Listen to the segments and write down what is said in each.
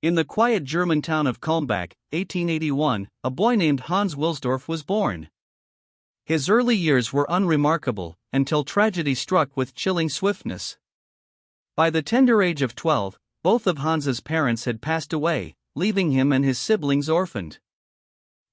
In the quiet German town of Kulmbach, 1881, a boy named Hans Wilsdorf was born. His early years were unremarkable, until tragedy struck with chilling swiftness. By the tender age of 12, both of Hans's parents had passed away, leaving him and his siblings orphaned.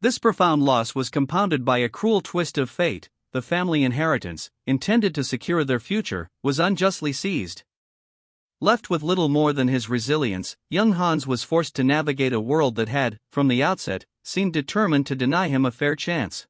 This profound loss was compounded by a cruel twist of fate. The family inheritance, intended to secure their future, was unjustly seized. Left with little more than his resilience, young Hans was forced to navigate a world that had, from the outset, seemed determined to deny him a fair chance.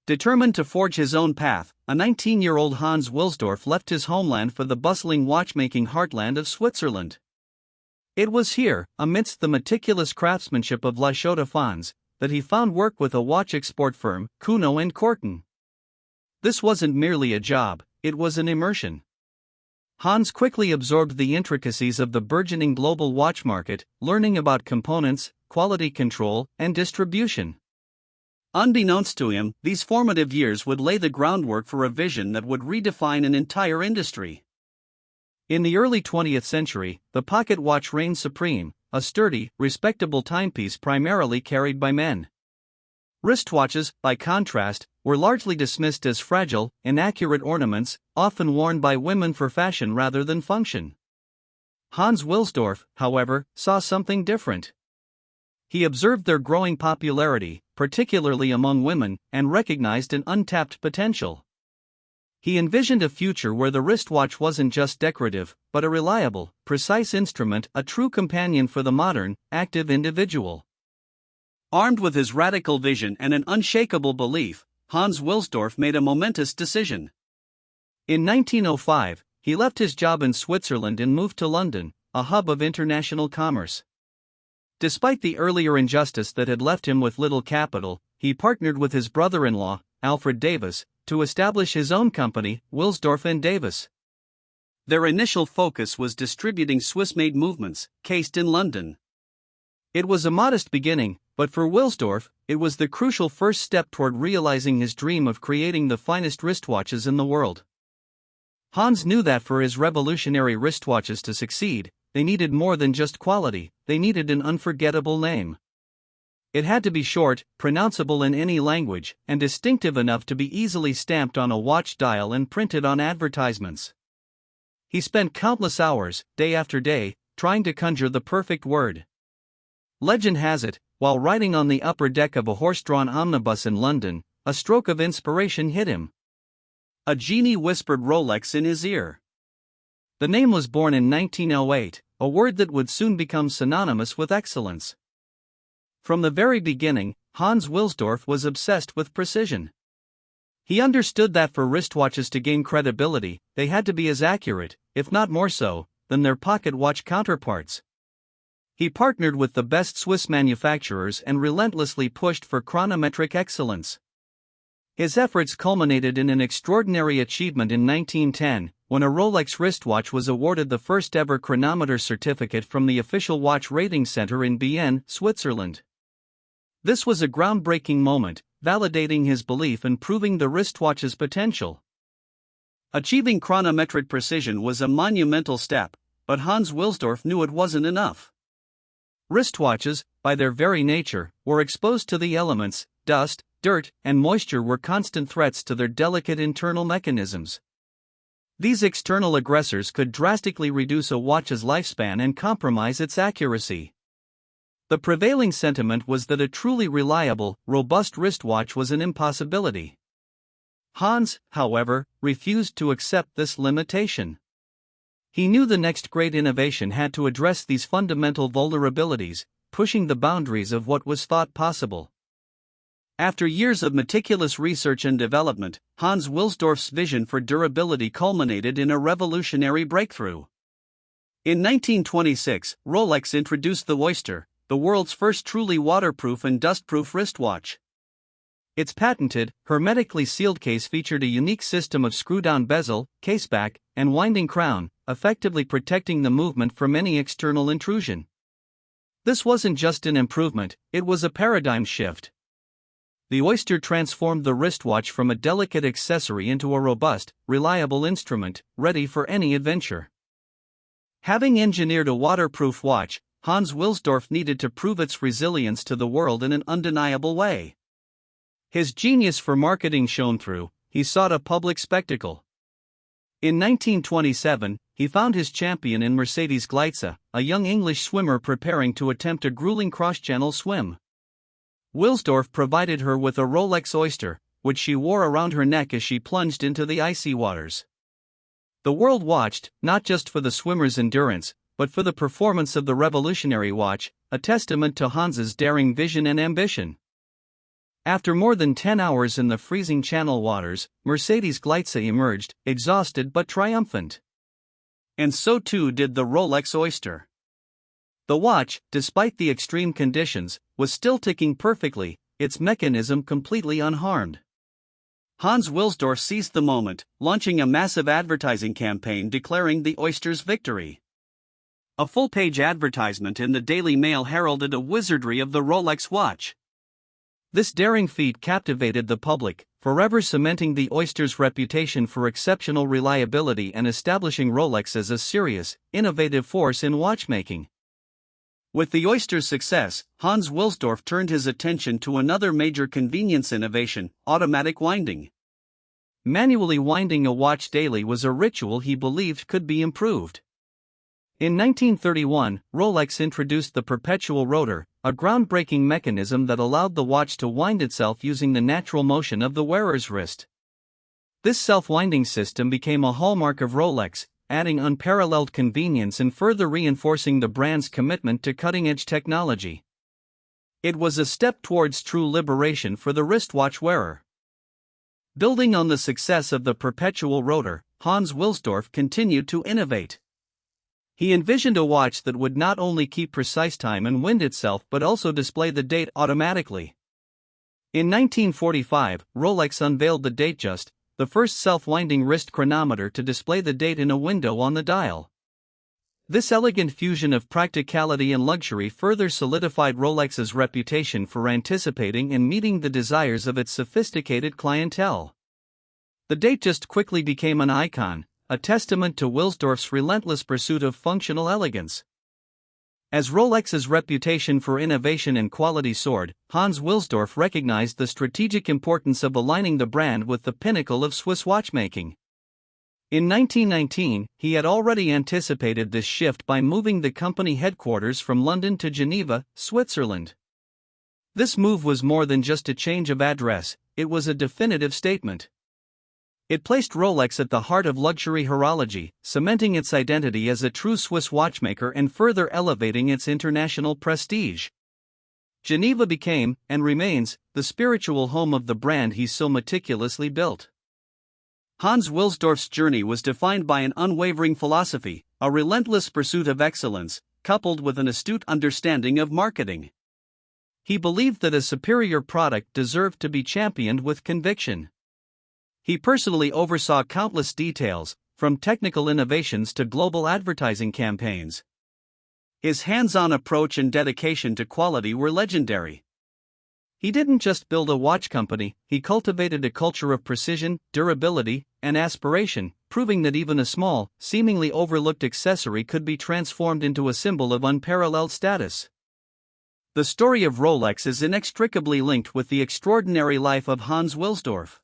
Determined to forge his own path, a 19-year-old Hans Wilsdorf left his homeland for the bustling watchmaking heartland of Switzerland. It was here, amidst the meticulous craftsmanship of La Chaux-de-Fonds, that he found work with a watch export firm, Kuno and Korten. This wasn't merely a job, it was an immersion. Hans quickly absorbed the intricacies of the burgeoning global watch market, learning about components, quality control, and distribution. Unbeknownst to him, these formative years would lay the groundwork for a vision that would redefine an entire industry. In the early 20th century, the pocket watch reigned supreme, a sturdy, respectable timepiece primarily carried by men. Wristwatches, by contrast, were largely dismissed as fragile, inaccurate ornaments, often worn by women for fashion rather than function. Hans Wilsdorf, however, saw something different. He observed their growing popularity, particularly among women, and recognized an untapped potential. He envisioned a future where the wristwatch wasn't just decorative, but a reliable, precise instrument, a true companion for the modern, active individual. Armed with his radical vision and an unshakable belief, Hans Wilsdorf made a momentous decision. In 1905, he left his job in Switzerland and moved to London, a hub of international commerce. Despite the earlier injustice that had left him with little capital, he partnered with his brother-in-law, Alfred Davis, to establish his own company, Wilsdorf and Davis. Their initial focus was distributing Swiss-made movements, cased in London. It was a modest beginning, but for Wilsdorf, it was the crucial first step toward realizing his dream of creating the finest wristwatches in the world. Hans knew that for his revolutionary wristwatches to succeed, they needed more than just quality, they needed an unforgettable name. It had to be short, pronounceable in any language, and distinctive enough to be easily stamped on a watch dial and printed on advertisements. He spent countless hours, day after day, trying to conjure the perfect word. Legend has it, while riding on the upper deck of a horse-drawn omnibus in London, a stroke of inspiration hit him. A genie whispered Rolex in his ear. The name was born in 1908, a word that would soon become synonymous with excellence. From the very beginning, Hans Wilsdorf was obsessed with precision. He understood that for wristwatches to gain credibility, they had to be as accurate, if not more so, than their pocket watch counterparts. He partnered with the best Swiss manufacturers and relentlessly pushed for chronometric excellence. His efforts culminated in an extraordinary achievement in 1910, when a Rolex wristwatch was awarded the first-ever chronometer certificate from the official watch rating center in Bienne, Switzerland. This was a groundbreaking moment, validating his belief and proving the wristwatch's potential. Achieving chronometric precision was a monumental step, but Hans Wilsdorf knew it wasn't enough. Wristwatches, by their very nature, were exposed to the elements. Dust, dirt, and moisture were constant threats to their delicate internal mechanisms. These external aggressors could drastically reduce a watch's lifespan and compromise its accuracy. The prevailing sentiment was that a truly reliable, robust wristwatch was an impossibility. Hans, however, refused to accept this limitation. He knew the next great innovation had to address these fundamental vulnerabilities, pushing the boundaries of what was thought possible. After years of meticulous research and development, Hans Wilsdorf's vision for durability culminated in a revolutionary breakthrough. In 1926, Rolex introduced the Oyster, the world's first truly waterproof and dustproof wristwatch. Its patented, hermetically sealed case featured a unique system of screw-down bezel, caseback, and winding crown, effectively protecting the movement from any external intrusion. This wasn't just an improvement, it was a paradigm shift. The Oyster transformed the wristwatch from a delicate accessory into a robust, reliable instrument, ready for any adventure. Having engineered a waterproof watch, Hans Wilsdorf needed to prove its resilience to the world in an undeniable way. His genius for marketing shone through. He sought a public spectacle. In 1927, he found his champion in Mercedes Gleitze, a young English swimmer preparing to attempt a grueling cross-channel swim. Wilsdorf provided her with a Rolex oyster, which she wore around her neck as she plunged into the icy waters. The world watched, not just for the swimmer's endurance, but for the performance of the revolutionary watch, a testament to Hans's daring vision and ambition. After more than 10 hours in the freezing channel waters, Mercedes Gleitze emerged, exhausted but triumphant. And so too did the Rolex oyster. The watch, despite the extreme conditions, was still ticking perfectly, its mechanism completely unharmed. Hans Wilsdorf seized the moment, launching a massive advertising campaign declaring the oyster's victory. A full-page advertisement in the Daily Mail heralded a wizardry of the Rolex watch. This daring feat captivated the public, forever cementing the oyster's reputation for exceptional reliability and establishing Rolex as a serious, innovative force in watchmaking. With the oyster's success, Hans Wilsdorf turned his attention to another major convenience innovation: automatic winding. Manually winding a watch daily was a ritual he believed could be improved. In 1931, Rolex introduced the perpetual rotor, a groundbreaking mechanism that allowed the watch to wind itself using the natural motion of the wearer's wrist. This self-winding system became a hallmark of Rolex, adding unparalleled convenience and further reinforcing the brand's commitment to cutting-edge technology. It was a step towards true liberation for the wristwatch wearer. Building on the success of the perpetual rotor, Hans Wilsdorf continued to innovate. He envisioned a watch that would not only keep precise time and wind itself but also display the date automatically. In 1945, Rolex unveiled the Datejust, the first self-winding wrist chronometer to display the date in a window on the dial. This elegant fusion of practicality and luxury further solidified Rolex's reputation for anticipating and meeting the desires of its sophisticated clientele. The Datejust quickly became an icon, a testament to Wilsdorf's relentless pursuit of functional elegance. As Rolex's reputation for innovation and quality soared, Hans Wilsdorf recognized the strategic importance of aligning the brand with the pinnacle of Swiss watchmaking. In 1919, he had already anticipated this shift by moving the company headquarters from London to Geneva, Switzerland. This move was more than just a change of address, it was a definitive statement. It placed Rolex at the heart of luxury horology, cementing its identity as a true Swiss watchmaker and further elevating its international prestige. Geneva became, and remains, the spiritual home of the brand he so meticulously built. Hans Wilsdorf's journey was defined by an unwavering philosophy, a relentless pursuit of excellence, coupled with an astute understanding of marketing. He believed that a superior product deserved to be championed with conviction. He personally oversaw countless details, from technical innovations to global advertising campaigns. His hands-on approach and dedication to quality were legendary. He didn't just build a watch company, he cultivated a culture of precision, durability, and aspiration, proving that even a small, seemingly overlooked accessory could be transformed into a symbol of unparalleled status. The story of Rolex is inextricably linked with the extraordinary life of Hans Wilsdorf.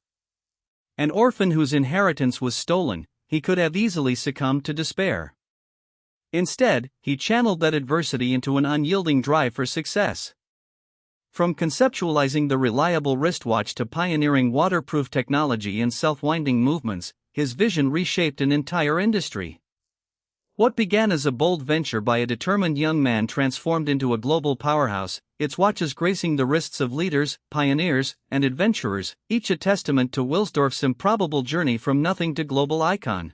An orphan whose inheritance was stolen, he could have easily succumbed to despair. Instead, he channeled that adversity into an unyielding drive for success. From conceptualizing the reliable wristwatch to pioneering waterproof technology and self-winding movements, his vision reshaped an entire industry. What began as a bold venture by a determined young man transformed into a global powerhouse, its watches gracing the wrists of leaders, pioneers, and adventurers, each a testament to Wilsdorf's improbable journey from nothing to global icon.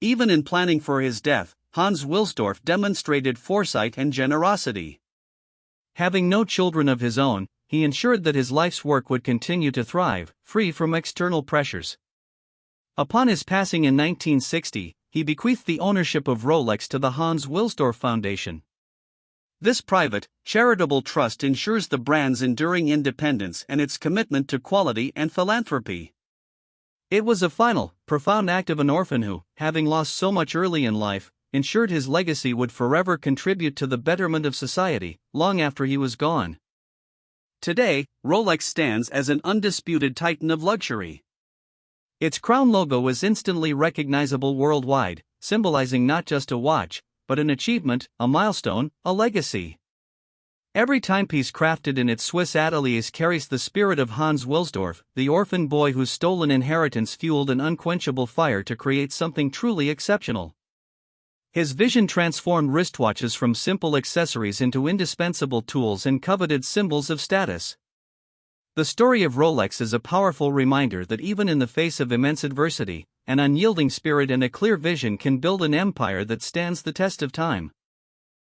Even in planning for his death, Hans Wilsdorf demonstrated foresight and generosity. Having no children of his own, he ensured that his life's work would continue to thrive, free from external pressures. Upon his passing in 1960, he bequeathed the ownership of Rolex to the Hans Wilsdorf Foundation. This private, charitable trust ensures the brand's enduring independence and its commitment to quality and philanthropy. It was a final, profound act of an orphan who, having lost so much early in life, ensured his legacy would forever contribute to the betterment of society, long after he was gone. Today, Rolex stands as an undisputed titan of luxury. Its crown logo is instantly recognizable worldwide, symbolizing not just a watch, but an achievement, a milestone, a legacy. Every timepiece crafted in its Swiss ateliers carries the spirit of Hans Wilsdorf, the orphan boy whose stolen inheritance fueled an unquenchable fire to create something truly exceptional. His vision transformed wristwatches from simple accessories into indispensable tools and coveted symbols of status. The story of Rolex is a powerful reminder that even in the face of immense adversity, an unyielding spirit and a clear vision can build an empire that stands the test of time.